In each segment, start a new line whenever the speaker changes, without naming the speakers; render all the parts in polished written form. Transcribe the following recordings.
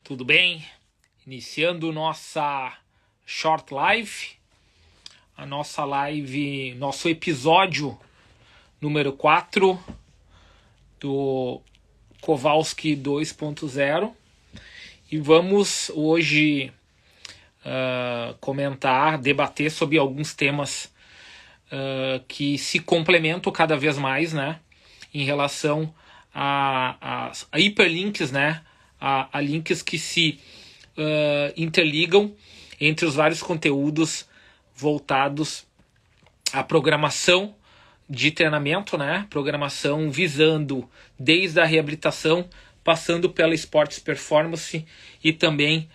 Tudo bem? Iniciando nossa short live, a nossa live, nosso episódio número 4 do Kowalski 2.0 e vamos hoje comentar, debater sobre alguns temas que se complementam cada vez mais, né, em relação a hiperlinks, né, a links que se interligam entre os vários conteúdos voltados à programação de treinamento, né? Programação visando desde a reabilitação, passando pela esportes performance e também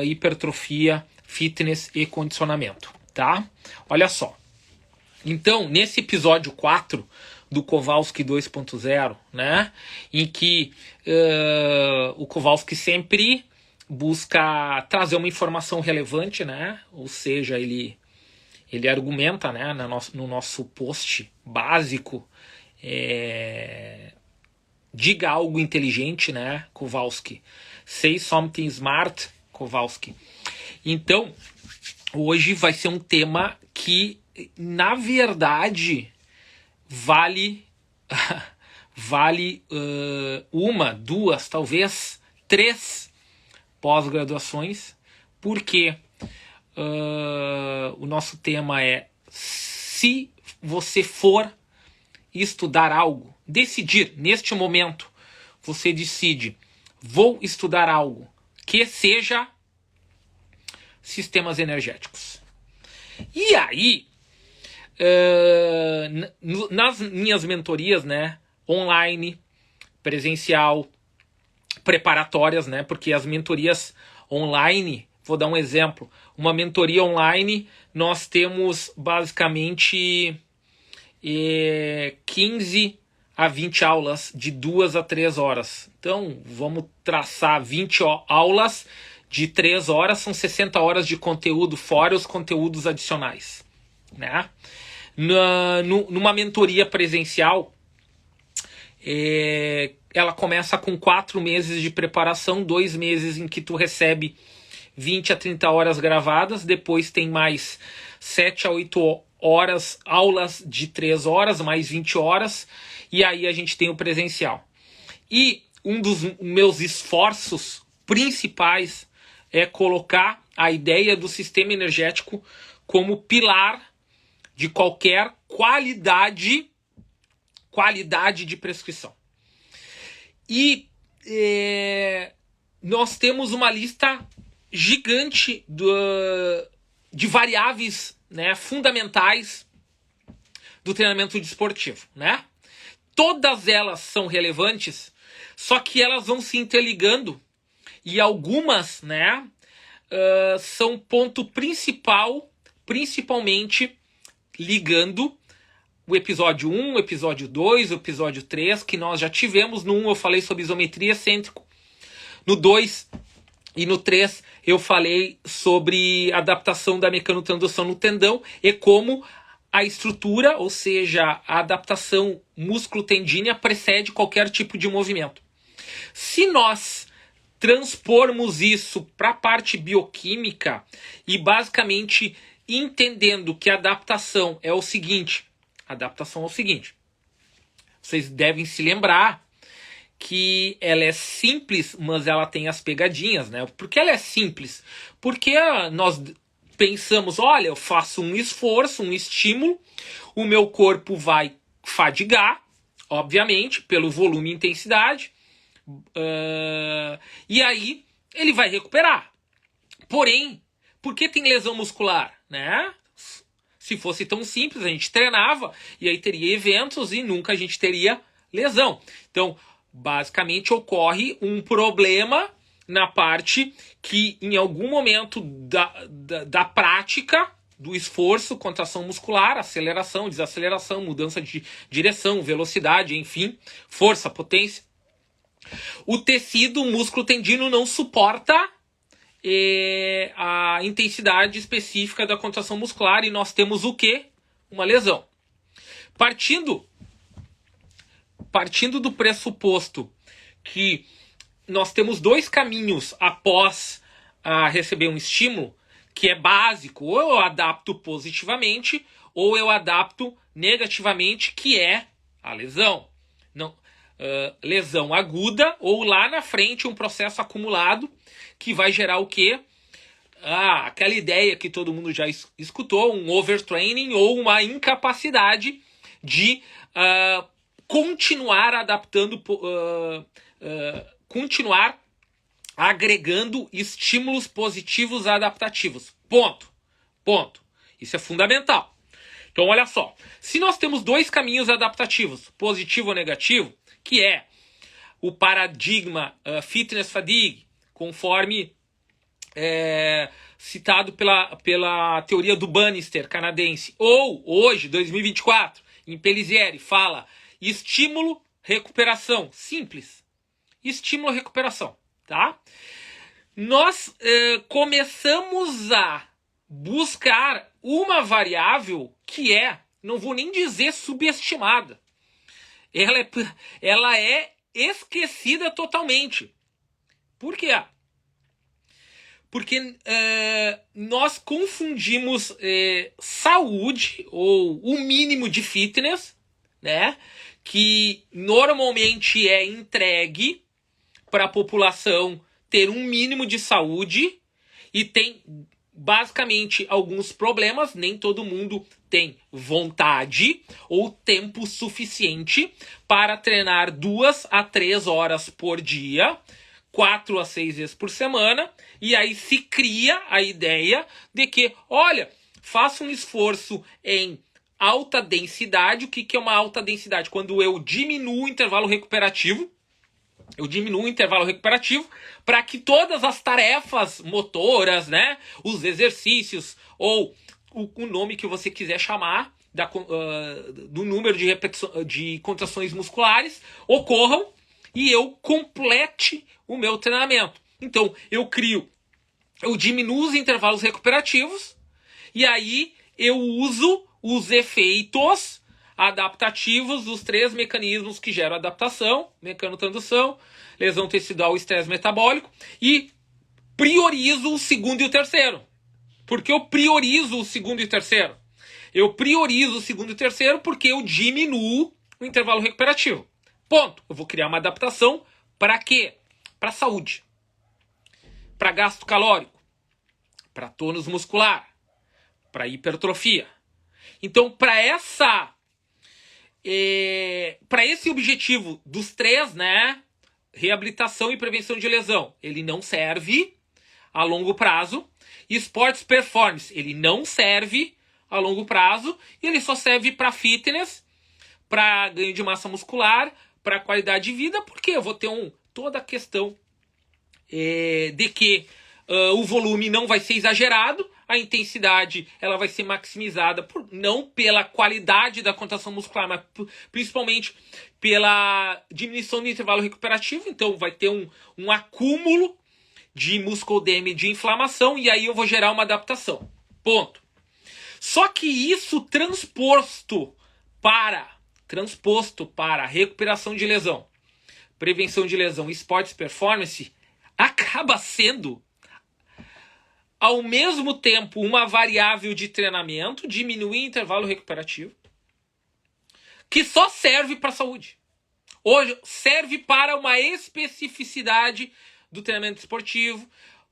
hipertrofia, fitness e condicionamento, tá? Olha só. Então, nesse episódio 4 do Kowalski 2.0, né, em que o Kowalski sempre busca trazer uma informação relevante, né, ou seja, ele argumenta, né, no nosso post básico, diga algo inteligente, né, Kowalski, say something smart, Kowalski. Então, hoje vai ser um tema que, na verdade, vale uma, duas, talvez três pós-graduações, porque o nosso tema é: se você for estudar algo, decidir neste momento, você decide, vou estudar algo que seja sistemas energéticos. E aí, nas minhas mentorias, né, online, presencial, preparatórias, né, porque as mentorias online, vou dar um exemplo, uma mentoria online, nós temos basicamente 15 a 20 aulas de 2 a 3 horas. Então, vamos traçar 20 aulas de 3 horas, são 60 horas de conteúdo, fora os conteúdos adicionais, né? Numa mentoria presencial, ela começa com 4 meses de preparação, 2 meses em que tu recebe 20 a 30 horas gravadas, depois tem mais 7 a 8 horas, aulas de 3 horas, mais 20 horas, e aí a gente tem o presencial. E um dos meus esforços principais é colocar a ideia do sistema energético como pilar de qualquer qualidade de prescrição. E nós temos uma lista gigante de variáveis, né, fundamentais do treinamento desportivo, né? Todas elas são relevantes, só que elas vão se interligando e algumas, né, são ponto principal, principalmente ligando o episódio 1, o episódio 2, o episódio 3, que nós já tivemos. No 1 eu falei sobre isometria excêntrico, no 2 e no 3 eu falei sobre adaptação da mecanotransdução no tendão e como a estrutura, ou seja, a adaptação músculo-tendínea precede qualquer tipo de movimento. Se nós transpormos isso para a parte bioquímica e basicamente entendendo que a adaptação é o seguinte, vocês devem se lembrar que ela é simples, mas ela tem as pegadinhas, né? Por que ela é simples? Porque nós pensamos, olha, eu faço um esforço, um estímulo, o meu corpo vai fadigar, obviamente, pelo volume e intensidade, e aí ele vai recuperar. Porém, por que tem lesão muscular, né? Se fosse tão simples, a gente treinava e aí teria eventos e nunca a gente teria lesão. Então, basicamente ocorre um problema na parte que em algum momento da prática, do esforço, contração muscular, aceleração, desaceleração, mudança de direção, velocidade, enfim, força, potência, o tecido músculo tendino não suporta a intensidade específica da contração muscular e nós temos o quê? Uma lesão. Partindo do pressuposto que nós temos dois caminhos após receber um estímulo, que é básico. Ou eu adapto positivamente, ou eu adapto negativamente, que é a lesão. Não, lesão aguda, ou lá na frente um processo acumulado, que vai gerar o quê? Aquela ideia que todo mundo já escutou, um overtraining ou uma incapacidade de continuar adaptando, continuar agregando estímulos positivos adaptativos. Ponto. Isso é fundamental. Então, olha só. Se nós temos dois caminhos adaptativos, positivo ou negativo, que é o paradigma fitness fatigue, conforme citado pela teoria do Bannister canadense, ou hoje, 2024, em Pellissieri, fala estímulo, recuperação. Simples. Estímulo, recuperação. Tá? Nós começamos a buscar uma variável que não vou nem dizer subestimada. Ela é esquecida totalmente. Por quê? Porque nós confundimos saúde, ou o mínimo de fitness, né, que normalmente é entregue para a população ter um mínimo de saúde, e tem basicamente alguns problemas. Nem todo mundo tem vontade ou tempo suficiente para treinar 2 a 3 horas por dia, 4 a 6 vezes por semana, e aí se cria a ideia de que, olha, faça um esforço em alta densidade. O que é uma alta densidade? Quando eu diminuo o intervalo recuperativo, para que todas as tarefas motoras, né, os exercícios, ou o nome que você quiser chamar, do número de contrações musculares, ocorram e eu complete o meu treinamento. Então, eu diminuo os intervalos recuperativos, e aí eu uso os efeitos adaptativos dos 3 mecanismos que geram adaptação: mecanotransdução, lesão tecidual e estresse metabólico, e priorizo o segundo e o terceiro. Por que eu priorizo o segundo e o terceiro? Eu priorizo o segundo e o terceiro porque eu diminuo o intervalo recuperativo. Ponto. Eu vou criar uma adaptação para quê? Para saúde, para gasto calórico, para tônus muscular, para hipertrofia. Então, para esse objetivo dos 3, né, reabilitação e prevenção de lesão, ele não serve a longo prazo. Esportes performance, ele não serve a longo prazo, e ele só serve para fitness, para ganho de massa muscular, para qualidade de vida, porque eu vou ter toda a questão de que o volume não vai ser exagerado, a intensidade ela vai ser maximizada, não pela qualidade da contração muscular, mas principalmente pela diminuição do intervalo recuperativo. Então vai ter um acúmulo de muscle damage, de inflamação, e aí eu vou gerar uma adaptação. Ponto. Só que isso transposto para recuperação de lesão, prevenção de lesão e esportes performance, acaba sendo ao mesmo tempo uma variável de treinamento, diminuir o intervalo recuperativo, que só serve para a saúde. Hoje serve para uma especificidade do treinamento esportivo,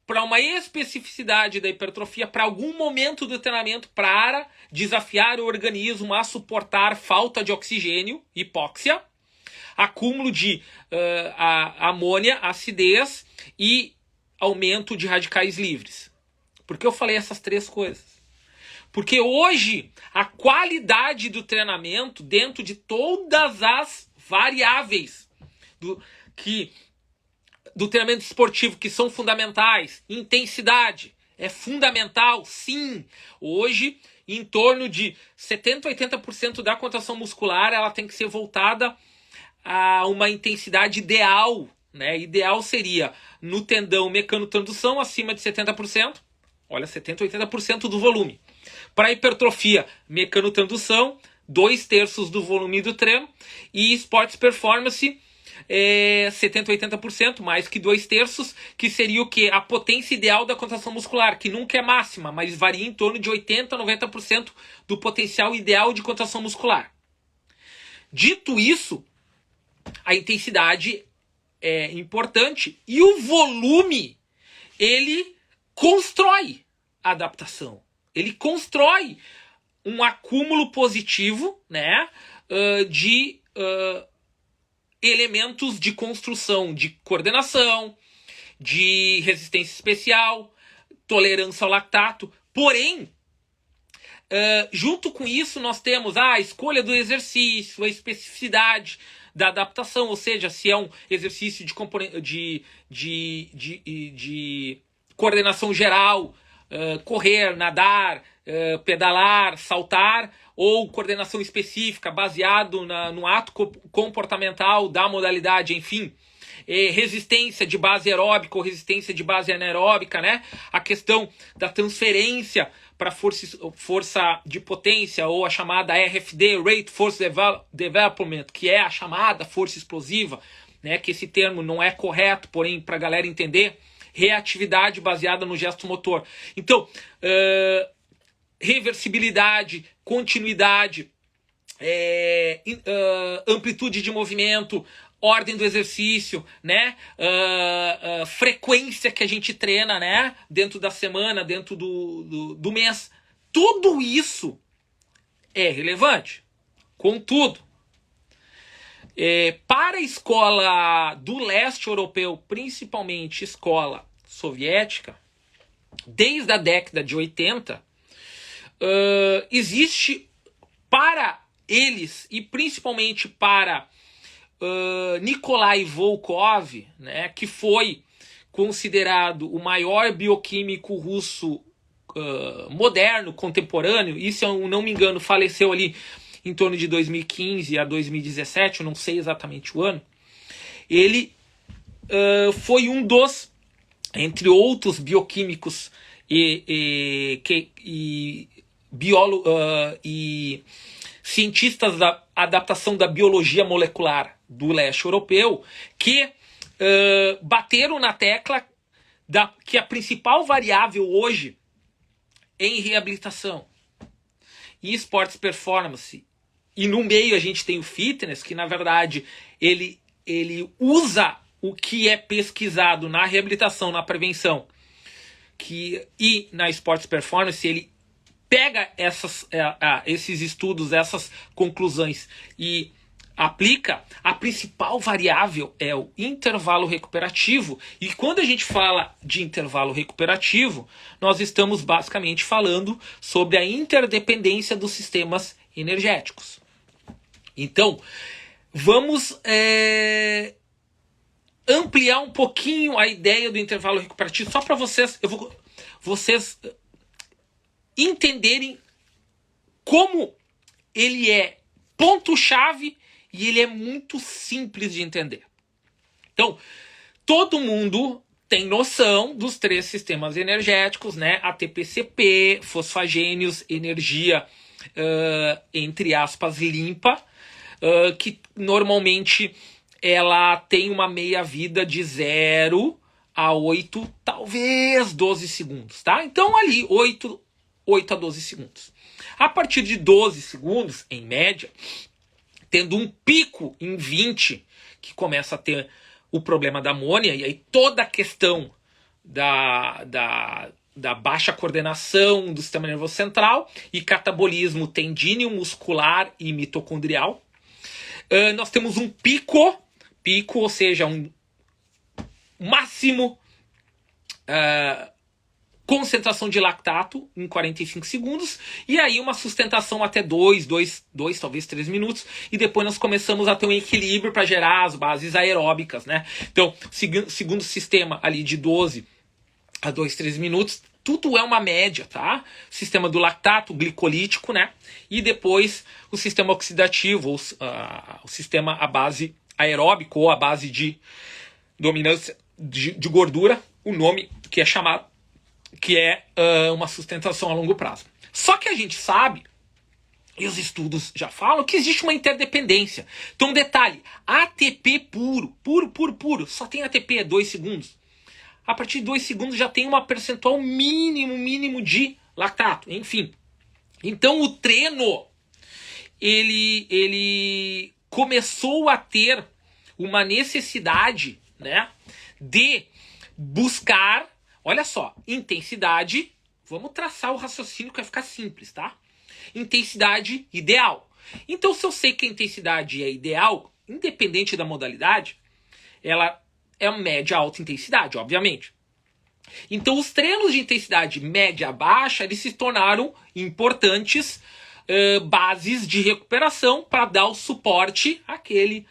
para uma especificidade da hipertrofia, para algum momento do treinamento, para desafiar o organismo a suportar falta de oxigênio, hipóxia, acúmulo de amônia, acidez e aumento de radicais livres. Por que eu falei essas 3 coisas? Porque hoje a qualidade do treinamento, dentro de todas as variáveis do treinamento esportivo que são fundamentais, intensidade é fundamental, sim. Hoje, em torno de 70% a 80% da contração muscular, ela tem que ser voltada a uma intensidade ideal, né? Ideal seria no tendão mecanotransdução acima de 70%. Olha, 70% a 80% do volume. Para hipertrofia, mecanotransdução, 2/3 do volume do treino. E esportes performance, 70% a 80%, mais que 2/3, que seria o quê? A potência ideal da contração muscular, que nunca é máxima, mas varia em torno de 80% a 90% do potencial ideal de contração muscular. Dito isso, a intensidade é importante e o volume, ele constrói a adaptação. Ele constrói um acúmulo positivo, né, de elementos de construção, de coordenação, de resistência especial, tolerância ao lactato. Porém, junto com isso, nós temos a escolha do exercício, a especificidade da adaptação, ou seja, se é um exercício de coordenação geral, correr, nadar, pedalar, saltar, ou coordenação específica baseado no ato comportamental da modalidade, enfim, resistência de base aeróbica ou resistência de base anaeróbica, né? A questão da transferência para força de potência, ou a chamada RFD, Rate Force Development, que é a chamada força explosiva, né? Que esse termo não é correto, porém, para a galera entender, reatividade baseada no gesto motor. Então, reversibilidade, continuidade, amplitude de movimento, ordem do exercício, né? Frequência que a gente treina, né? Dentro da semana, dentro do mês. Tudo isso é relevante. Contudo, para a escola do leste europeu, principalmente escola soviética, desde a década de 80, existe para eles, e principalmente para Nikolai Volkov, né, que foi considerado o maior bioquímico russo moderno, contemporâneo, e se eu não me engano faleceu ali em torno de 2015 a 2017, eu não sei exatamente o ano. Ele foi um dos, entre outros bioquímicos e cientistas da adaptação da biologia molecular do leste europeu, que bateram na tecla que a principal variável hoje em reabilitação e esportes performance, e no meio a gente tem o fitness, que na verdade ele usa o que é pesquisado na reabilitação, na prevenção, e na esportes performance ele pega esses estudos, essas conclusões e aplica. A principal variável é o intervalo recuperativo. E quando a gente fala de intervalo recuperativo, nós estamos basicamente falando sobre a interdependência dos sistemas energéticos. Então, vamos ampliar um pouquinho a ideia do intervalo recuperativo, só para vocês entenderem como ele é ponto-chave e ele é muito simples de entender. Então, todo mundo tem noção dos 3 sistemas energéticos, né? ATP-CP, fosfagênios, energia, entre aspas, limpa, que normalmente ela tem uma meia-vida de 0 a 8, talvez 12 segundos, tá? Então ali, 8 a 12 segundos. A partir de 12 segundos, em média, tendo um pico em 20, que começa a ter o problema da amônia, e aí toda a questão da baixa coordenação do sistema nervoso central e catabolismo tendíneo, muscular e mitocondrial. Nós temos um pico, ou seja, um máximo concentração de lactato em 45 segundos, e aí uma sustentação até 2, talvez 3 minutos, e depois nós começamos a ter um equilíbrio para gerar as bases aeróbicas, né? Então, segundo sistema ali de 12 a 2, 3 minutos, tudo é uma média, tá? Sistema do lactato, glicolítico, né? E depois o sistema oxidativo, o sistema à base aeróbico, ou à base de dominância de gordura, o nome que é chamado, que é uma sustentação a longo prazo. Só que a gente sabe, E os estudos já falam que existe uma interdependência. Então, detalhe, ATP puro, só tem ATP, 2 segundos. A partir de 2 segundos já tem uma percentual mínimo de lactato, enfim. Então, o treino, ele começou a ter uma necessidade, né, de buscar, olha só, intensidade. Vamos traçar o raciocínio que vai ficar simples, tá? Intensidade ideal. Então, se eu sei que a intensidade é ideal, independente da modalidade, ela é média alta intensidade, obviamente. Então, os treinos de intensidade média baixa, eles se tornaram importantes bases de recuperação para dar o suporte àquele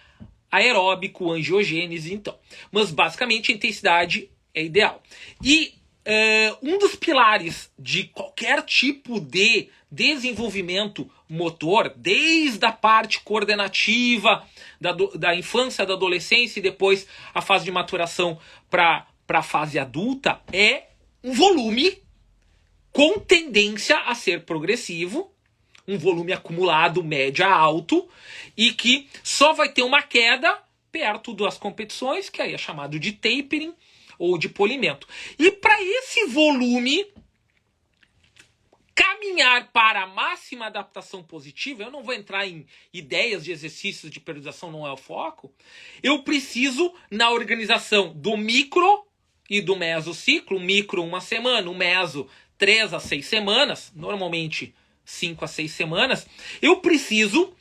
aeróbico, angiogênese, então. Mas, basicamente, a intensidade é ideal. E um dos pilares de qualquer tipo de desenvolvimento motor, desde a parte coordenativa da infância, da adolescência e depois a fase de maturação para a fase adulta, é um volume com tendência a ser progressivo, um volume acumulado médio a alto, e que só vai ter uma queda perto das competições, que aí é chamado de tapering ou de polimento. E para esse volume caminhar para a máxima adaptação positiva, eu não vou entrar em ideias de exercícios de periodização, não é o foco, eu preciso, na organização do micro e do mesociclo, micro 1 semana, o meso 3 a 6 semanas, normalmente 5 a 6 semanas, eu preciso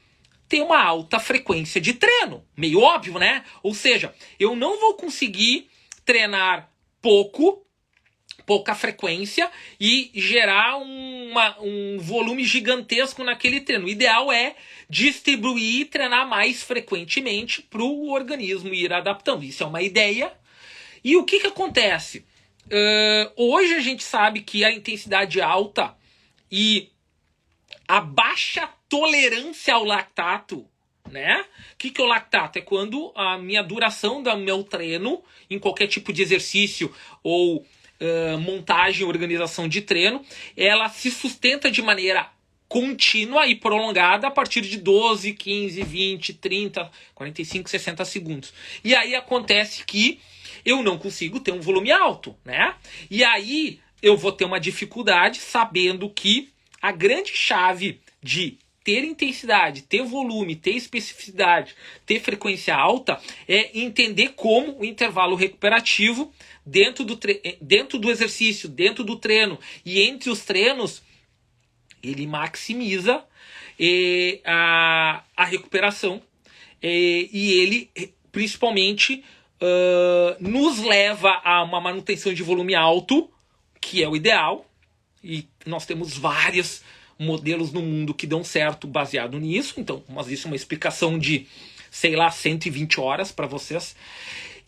ter uma alta frequência de treino. Meio óbvio, né? Ou seja, eu não vou conseguir treinar pouca frequência e gerar um volume gigantesco naquele treino. O ideal é distribuir e treinar mais frequentemente para o organismo ir adaptando. Isso é uma ideia. E o que acontece? Hoje a gente sabe que a intensidade alta e a baixa tolerância ao lactato, né? O que é o lactato? É quando a minha duração do meu treino, em qualquer tipo de exercício ou montagem, organização de treino, ela se sustenta de maneira contínua e prolongada a partir de 12, 15, 20, 30, 45, 60 segundos. E aí acontece que eu não consigo ter um volume alto, né? E aí eu vou ter uma dificuldade sabendo que a grande chave de ter intensidade, ter volume, ter especificidade, ter frequência alta é entender como o intervalo recuperativo dentro do exercício, dentro do treino e entre os treinos, ele maximiza a recuperação e ele principalmente nos leva a uma manutenção de volume alto, que é o ideal, e nós temos vários modelos no mundo que dão certo baseado nisso. Então, mas isso é uma explicação de, sei lá, 120 horas para vocês.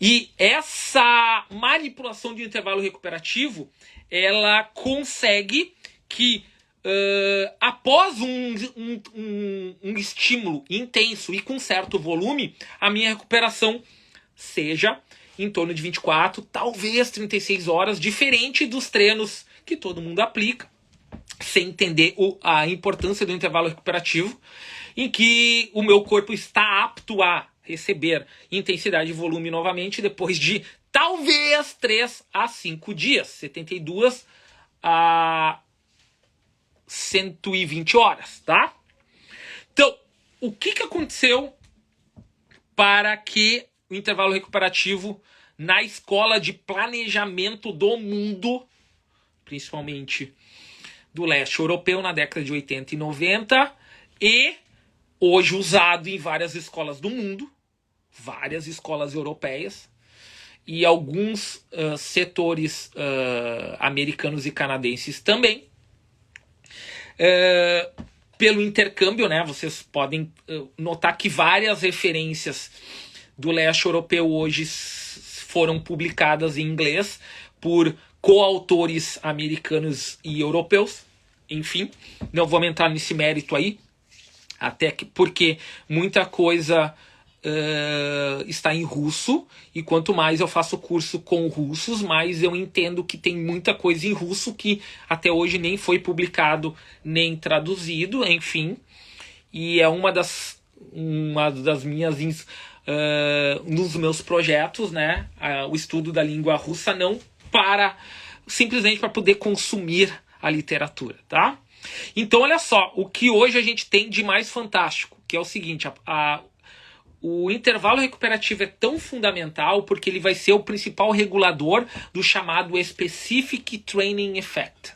E essa manipulação de intervalo recuperativo, ela consegue que após um estímulo intenso e com certo volume, a minha recuperação seja em torno de 24, talvez 36 horas, diferente dos treinos que todo mundo aplica, sem entender a importância do intervalo recuperativo, em que o meu corpo está apto a receber intensidade e volume novamente depois de talvez 3 a 5 dias, 72 a 120 horas, tá? Então, o que aconteceu para que o intervalo recuperativo na escola de planejamento do mundo, principalmente do leste europeu na década de 80 e 90, e hoje usado em várias escolas do mundo, várias escolas europeias e alguns setores americanos e canadenses também, pelo intercâmbio, né? Vocês podem notar que várias referências do leste europeu hoje foram publicadas em inglês por coautores americanos e europeus. Enfim, não vou entrar nesse mérito aí, até que, porque muita coisa está em russo, e quanto mais eu faço curso com russos, mais eu entendo que tem muita coisa em russo que até hoje nem foi publicado, nem traduzido, enfim. e é uma das minhas nos meus projetos, né, o estudo da língua russa, não simplesmente para poder consumir a literatura, tá? Então olha só, o que hoje a gente tem de mais fantástico, que é o seguinte, o intervalo recuperativo é tão fundamental porque ele vai ser o principal regulador do chamado Specific Training Effect.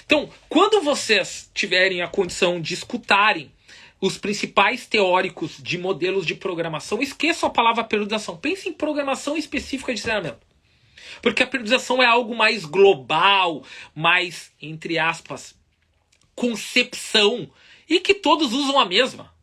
Então, quando vocês tiverem a condição de escutarem os principais teóricos de modelos de programação, esqueçam a palavra periodização, pense em programação específica de treinamento. Porque a periodização é algo mais global, mais, entre aspas, concepção, e que todos usam a mesma.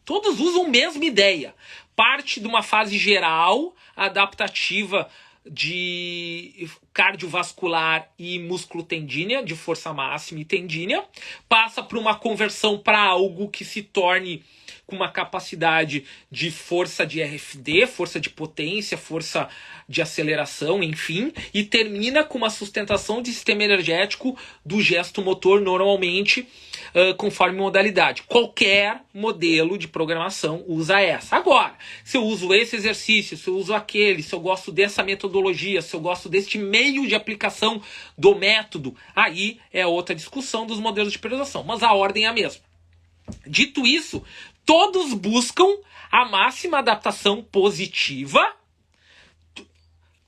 Todos usam a mesma ideia. Parte de uma fase geral, adaptativa de cardiovascular e músculo-tendínea, de força máxima e tendínea, passa por uma conversão para algo que se torne com uma capacidade de força de RFD, força de potência, força de aceleração, enfim, e termina com uma sustentação de sistema energético do gesto motor, normalmente conforme modalidade. Qualquer modelo de programação usa essa. Agora, se eu uso esse exercício, se eu uso aquele, se eu gosto dessa metodologia, se eu gosto deste meio de aplicação do método, aí é outra discussão dos modelos de periodização, mas a ordem é a mesma. Dito isso, todos buscam a máxima adaptação positiva.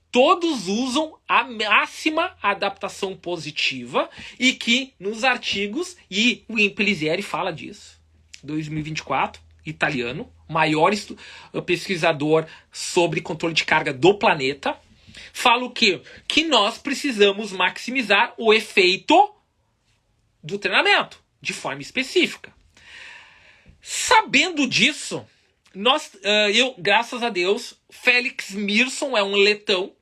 Todos usam a máxima adaptação positiva e que nos artigos, e o Impellizieri fala disso, 2024, italiano, maior pesquisador sobre controle de carga do planeta, fala o quê? Que nós precisamos maximizar o efeito do treinamento de forma específica. Sabendo disso, eu, graças a Deus, Félix Mirson é um letão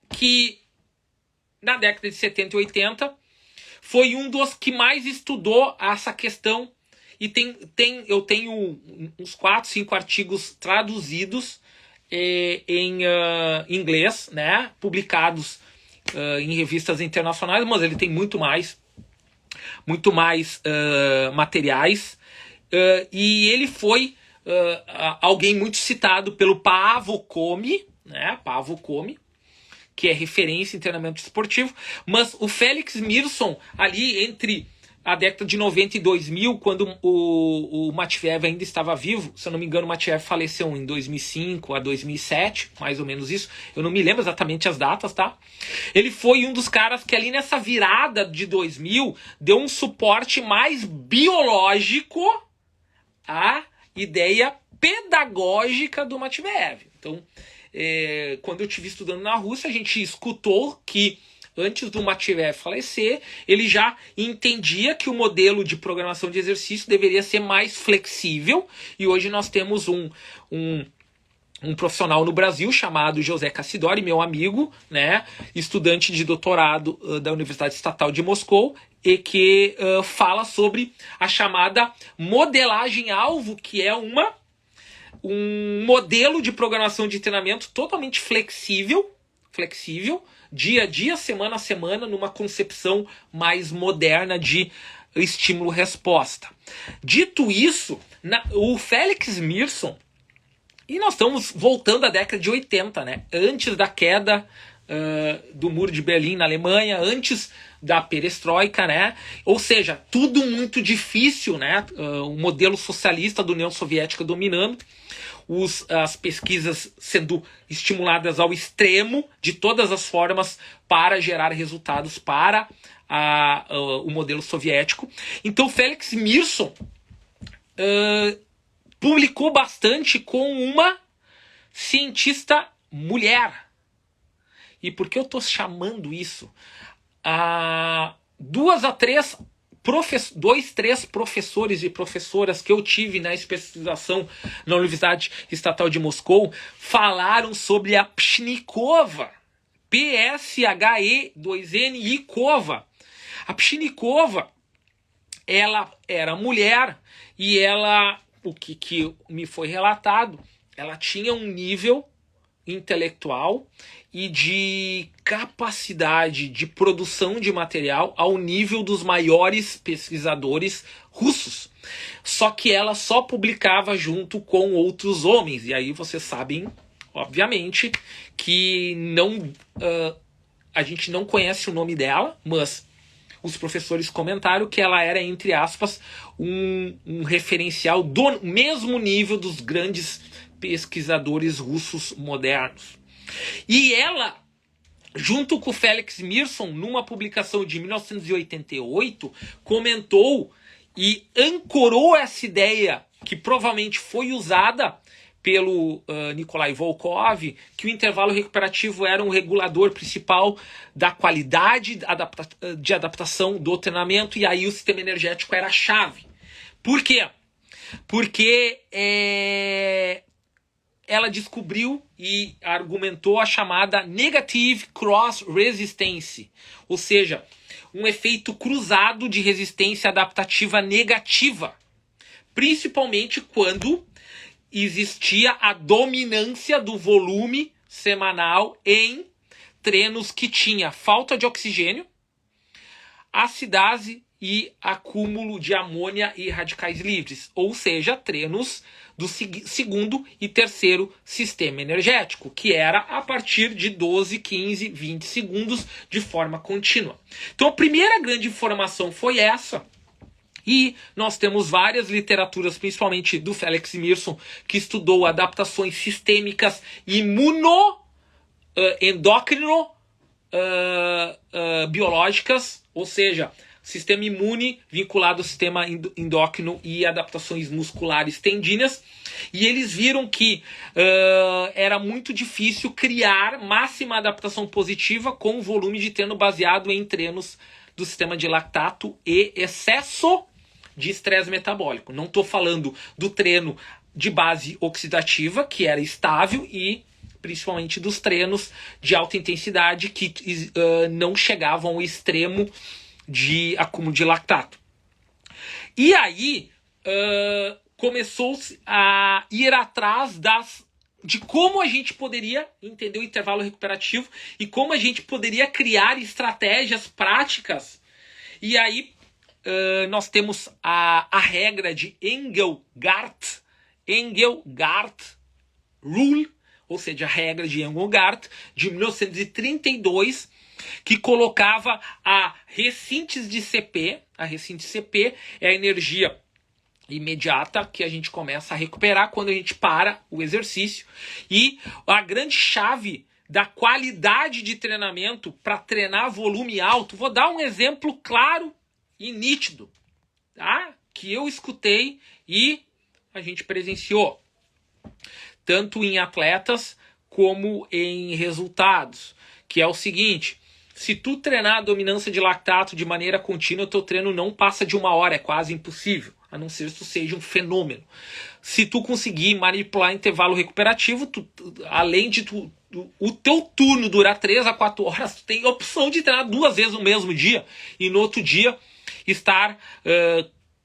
que na década de 70 e 80 foi um dos que mais estudou essa questão, e eu tenho uns 4, 5 artigos traduzidos em inglês, né, publicados em revistas internacionais, mas ele tem muito mais materiais, e ele foi alguém muito citado pelo Paavo Komi, né? Paavo Komi, que é referência em treinamento esportivo, mas o Félix Mirson, ali entre a década de 90 e 2000, quando o Matveev ainda estava vivo, se eu não me engano, o Matveev faleceu em 2005 a 2007, mais ou menos isso, eu não me lembro exatamente as datas, tá? Ele foi um dos caras que ali nessa virada de 2000 deu um suporte mais biológico à ideia pedagógica do Matveev. Então, quando eu estive estudando na Rússia, a gente escutou que antes do Matveev falecer, ele já entendia que o modelo de programação de exercício deveria ser mais flexível, e hoje nós temos um profissional no Brasil chamado José Cassidori, meu amigo, né, estudante de doutorado da Universidade Estatal de Moscou, e que fala sobre a chamada modelagem-alvo, que é um modelo de programação de treinamento totalmente flexível, dia a dia, semana a semana, numa concepção mais moderna de estímulo-resposta. Dito isso, o Félix Mirson, e nós estamos voltando à década de 80, né? Antes da queda do Muro de Berlim na Alemanha, antes da perestroika, né? Ou seja, tudo muito difícil, né? O modelo socialista da União Soviética dominando, as pesquisas sendo estimuladas ao extremo de todas as formas para gerar resultados para o modelo soviético. Então Félix Mirson publicou bastante com uma cientista mulher. E por que eu estou chamando isso? 2 a 3 professores e professoras que eu tive na especialização na Universidade Estatal de Moscou falaram sobre a Pshnikova, P-S-H-E-2-N-I-Kova. A Pshnikova, ela era mulher e ela, o que me foi relatado, ela tinha um nível intelectual e de capacidade de produção de material ao nível dos maiores pesquisadores russos. Só que ela só publicava junto com outros homens. E aí vocês sabem, obviamente, que a gente não conhece o nome dela, mas os professores comentaram que ela era, entre aspas, um referencial do mesmo nível dos grandes pesquisadores russos modernos. E ela, junto com o Felix Mierson, numa publicação de 1988, comentou e ancorou essa ideia que provavelmente foi usada pelo Nikolai Volkov, que o intervalo recuperativo era um regulador principal da qualidade de adaptação do treinamento, e aí o sistema energético era a chave. Por quê? Porque ela descobriu e argumentou a chamada Negative Cross Resistance, ou seja, um efeito cruzado de resistência adaptativa negativa, principalmente quando existia a dominância do volume semanal em treinos que tinha falta de oxigênio, acidase e acúmulo de amônia e radicais livres, ou seja, treinos do segundo e terceiro sistema energético, que era a partir de 12, 15, 20 segundos de forma contínua. Então a primeira grande informação foi essa. E nós temos várias literaturas, principalmente do Felix Mierson, que estudou adaptações sistêmicas biológicas, ou seja, sistema imune vinculado ao sistema endócrino e adaptações musculares tendíneas. E eles viram que era muito difícil criar máxima adaptação positiva com volume de treino baseado em treinos do sistema de lactato e excesso de estresse metabólico. Não estou falando do treino de base oxidativa, que era estável, e principalmente dos treinos de alta intensidade que não chegavam ao extremo de acúmulo de lactato. E aí começou-se a ir atrás de como a gente poderia entender o intervalo recuperativo e como a gente poderia criar estratégias práticas. E aí nós temos a regra de Engelgart Rule, ou seja, a regra de Engelgart de 1932, que colocava a recintes de CP. A recintes CP é a energia imediata que a gente começa a recuperar quando a gente para o exercício. E a grande chave da qualidade de treinamento para treinar volume alto, vou dar um exemplo claro e nítido, tá? Que eu escutei e a gente presenciou, tanto em atletas como em resultados, que é o seguinte: se tu treinar a dominância de lactato de maneira contínua, o teu treino não passa de 1 hora, é quase impossível, a não ser que tu seja um fenômeno. Se tu conseguir manipular intervalo recuperativo, além de o teu turno durar 3 a 4 horas, tu tem a opção de treinar 2 vezes no mesmo dia e no outro dia estar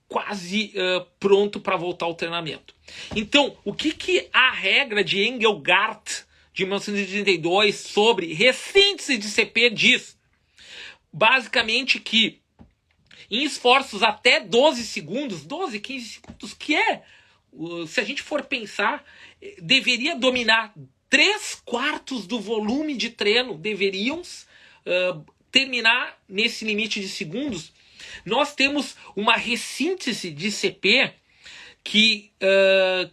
quase pronto para voltar ao treinamento. Então, o que a regra de Engelgart de 1932 sobre recintes de CP diz? Basicamente que em esforços até 12 segundos, 12, 15 segundos, que se a gente for pensar, deveria dominar 3/4 do volume de treino, deveriam terminar nesse limite de segundos. Nós temos uma ressíntese de CP que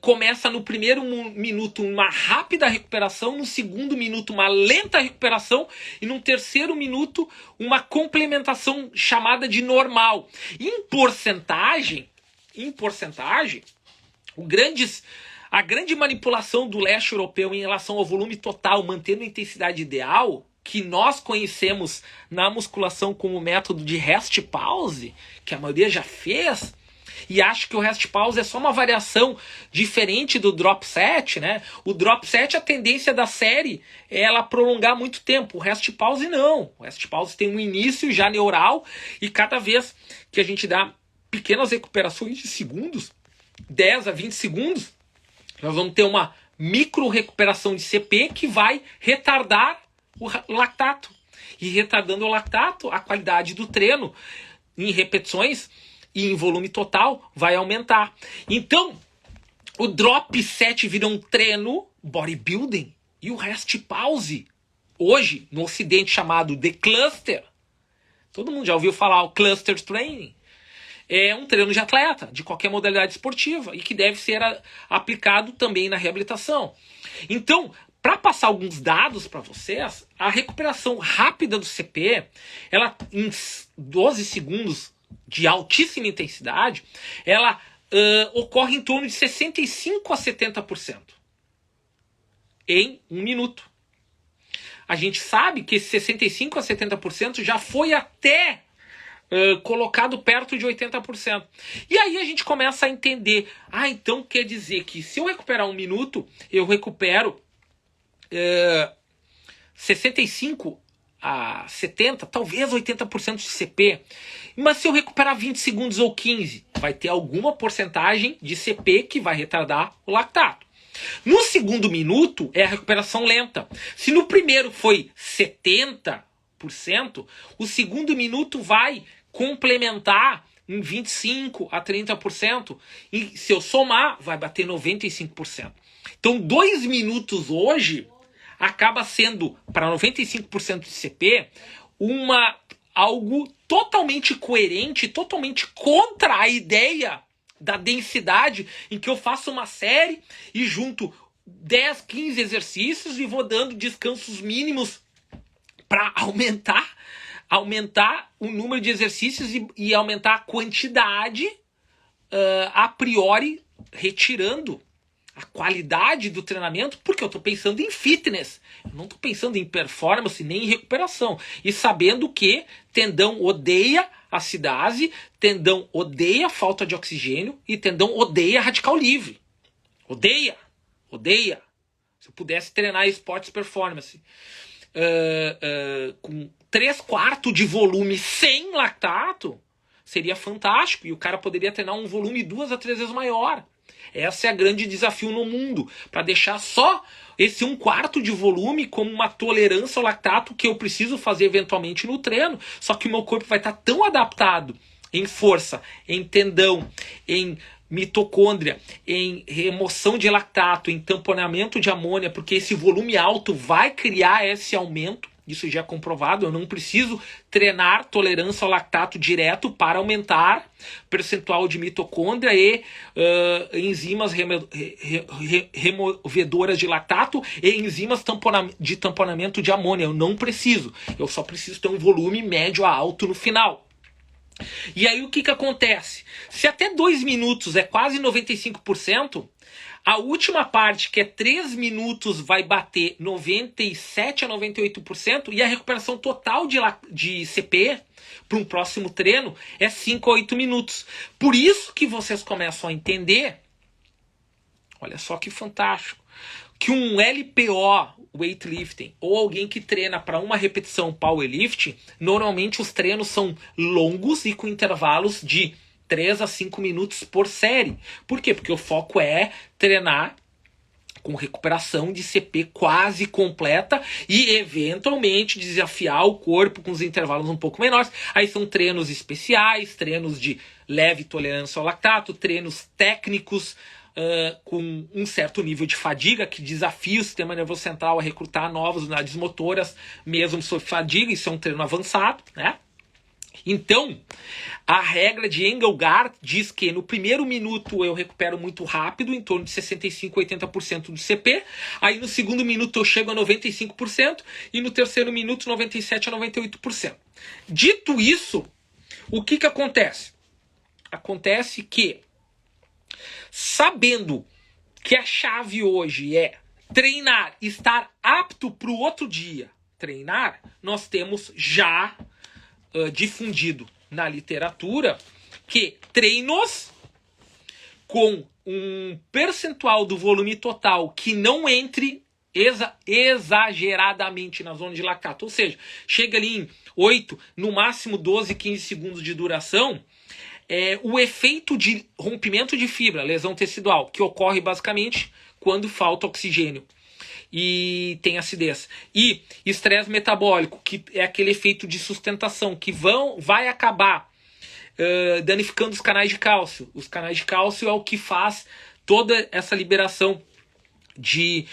começa no primeiro minuto uma rápida recuperação, no segundo minuto uma lenta recuperação e no terceiro minuto uma complementação chamada de normal. Em porcentagem, a grande manipulação do leste europeu em relação ao volume total, mantendo a intensidade ideal, que nós conhecemos na musculação como método de rest pause, que a maioria já fez, e acha que o rest pause é só uma variação diferente do drop set, né? O drop set, a tendência da série é ela prolongar muito tempo. O rest pause não. O rest pause tem um início já neural, e cada vez que a gente dá pequenas recuperações de segundos, 10 a 20 segundos, nós vamos ter uma micro recuperação de CP que vai retardar o lactato. E retardando o lactato, a qualidade do treino em repetições e em volume total vai aumentar. Então, o drop set vira um treino bodybuilding e o rest pause, hoje, no ocidente chamado de cluster. Todo mundo já ouviu falar o cluster training. É um treino de atleta, de qualquer modalidade esportiva, e que deve ser aplicado também na reabilitação. Então, para passar alguns dados para vocês, a recuperação rápida do CP, ela em 12 segundos de altíssima intensidade, ela ocorre em torno de 65% a 70% em 1 minuto. A gente sabe que esse 65% a 70% já foi até colocado perto de 80%. E aí a gente começa a entender, então quer dizer que se eu recuperar 1 minuto, eu recupero 65% a 70%, talvez 80% de CP. Mas se eu recuperar 20 segundos ou 15, vai ter alguma porcentagem de CP que vai retardar o lactato. No segundo minuto é a recuperação lenta. Se no primeiro foi 70%, o segundo minuto vai complementar em 25% a 30%. E se eu somar, vai bater 95%. Então 2 minutos hoje acaba sendo, para 95% de CP, algo totalmente coerente, totalmente contra a ideia da densidade, em que eu faço uma série e junto 10, 15 exercícios e vou dando descansos mínimos para aumentar o número de exercícios e aumentar a quantidade a priori, retirando a qualidade do treinamento, porque eu estou pensando em fitness, eu não estou pensando em performance nem em recuperação, e sabendo que tendão odeia acidase, tendão odeia falta de oxigênio e tendão odeia radical livre. Odeia. Se eu pudesse treinar esportes performance com 3/4 de volume sem lactato, seria fantástico, e o cara poderia treinar um volume 2 a 3 vezes maior. Esse é o grande desafio no mundo, para deixar só esse 1/4 de volume como uma tolerância ao lactato que eu preciso fazer eventualmente no treino, só que o meu corpo vai estar tão adaptado em força, em tendão, em mitocôndria, em remoção de lactato, em tamponamento de amônia, porque esse volume alto vai criar esse aumento. Isso já é comprovado, eu não preciso treinar tolerância ao lactato direto para aumentar percentual de mitocôndria e enzimas removedoras de lactato e enzimas de tamponamento de amônia. Eu não preciso, eu só preciso ter um volume médio a alto no final. E aí o que acontece? Se até 2 minutos é quase 95%, a última parte, que é 3 minutos, vai bater 97% a 98%, e a recuperação total de CP para um próximo treino é 5 a 8 minutos. Por isso que vocês começam a entender, olha só que fantástico, que um LPO, weightlifting, ou alguém que treina para uma repetição powerlifting, normalmente os treinos são longos e com intervalos de 3 a 5 minutos por série. Por quê? Porque o foco é treinar com recuperação de CP quase completa e eventualmente desafiar o corpo com os intervalos um pouco menores. Aí são treinos especiais, treinos de leve tolerância ao lactato, treinos técnicos com um certo nível de fadiga que desafia o sistema nervoso central a recrutar novas unidades motoras mesmo sob fadiga. Isso é um treino avançado, né? Então, a regra de Engelgard diz que no primeiro minuto eu recupero muito rápido, em torno de 65% a 80% do CP. Aí no segundo minuto eu chego a 95% e no terceiro minuto 97% a 98%. Dito isso, o que acontece? Acontece que, sabendo que a chave hoje é treinar, estar apto para o outro dia treinar, nós temos já difundido na literatura que treinos com um percentual do volume total que não entre exageradamente na zona de lactato, ou seja, chega ali em 8, no máximo 12, 15 segundos de duração, o efeito de rompimento de fibra, lesão tecidual, que ocorre basicamente quando falta oxigênio e tem acidez. E estresse metabólico, que é aquele efeito de sustentação, que vai acabar danificando os canais de cálcio. Os canais de cálcio é o que faz toda essa liberação de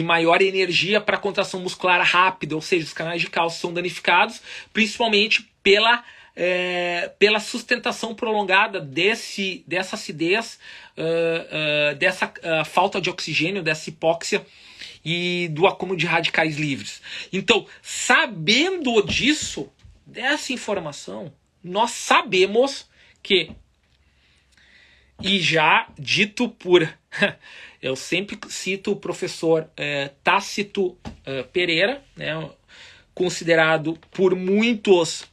maior energia para contração muscular rápida, ou seja, os canais de cálcio são danificados, principalmente pela sustentação prolongada dessa acidez, dessa falta de oxigênio, dessa hipóxia e do acúmulo de radicais livres. Então, sabendo disso, dessa informação, nós sabemos que, e já dito por, eu sempre cito o professor Tácito Pereira, né, considerado por muitos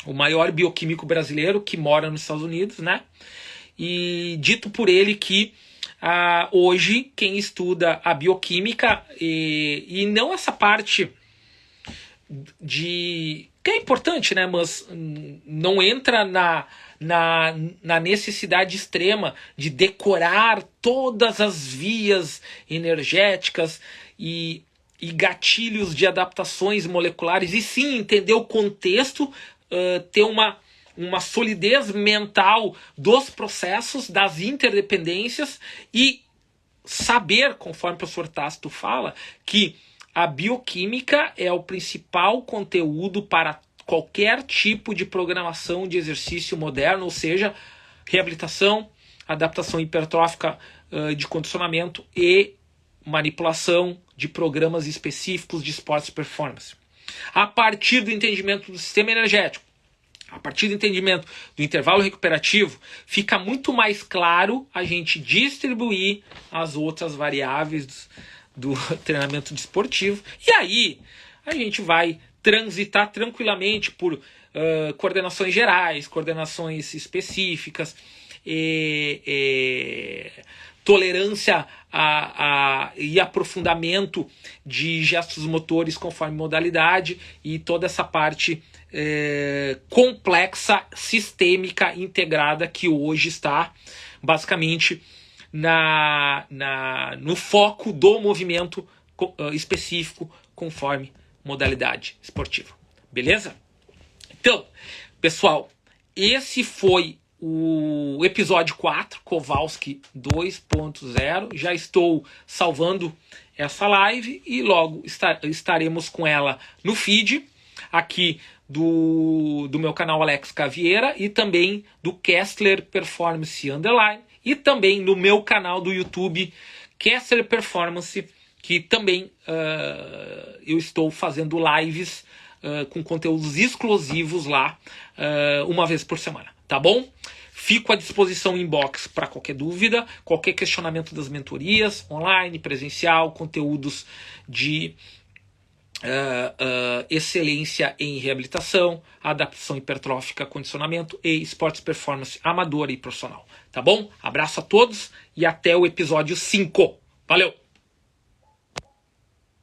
o maior bioquímico brasileiro, que mora nos Estados Unidos, né? E dito por ele que hoje quem estuda a bioquímica e não essa parte que é importante, né? Mas não entra na necessidade extrema de decorar todas as vias energéticas e gatilhos de adaptações moleculares, e sim entender o contexto, ter uma solidez mental dos processos, das interdependências, e saber, conforme o professor Tácito fala, que a bioquímica é o principal conteúdo para qualquer tipo de programação de exercício moderno, ou seja, reabilitação, adaptação hipertrófica de condicionamento e manipulação de programas específicos de esportes performance. A partir do entendimento do sistema energético, a partir do entendimento do intervalo recuperativo, fica muito mais claro a gente distribuir as outras variáveis do treinamento desportivo. E aí a gente vai transitar tranquilamente por coordenações gerais, coordenações específicas, tolerância e aprofundamento de gestos motores conforme modalidade, e toda essa parte complexa, sistêmica, integrada, que hoje está basicamente no foco do movimento específico conforme modalidade esportiva. Beleza? Então, pessoal, esse foi o episódio 4, Kowalski 2.0. Já estou salvando essa live e logo estaremos com ela no feed aqui do meu canal Alex Cavieira, e também do Kessler Performance Underline, e também no meu canal do YouTube Kessler Performance, que também eu estou fazendo lives com conteúdos exclusivos lá uma vez por semana, tá bom? Fico à disposição em inbox para qualquer dúvida, qualquer questionamento das mentorias, online, presencial, conteúdos de excelência em reabilitação, adaptação hipertrófica, condicionamento e esportes performance amador e profissional. Tá bom? Abraço a todos e até o episódio 5. Valeu!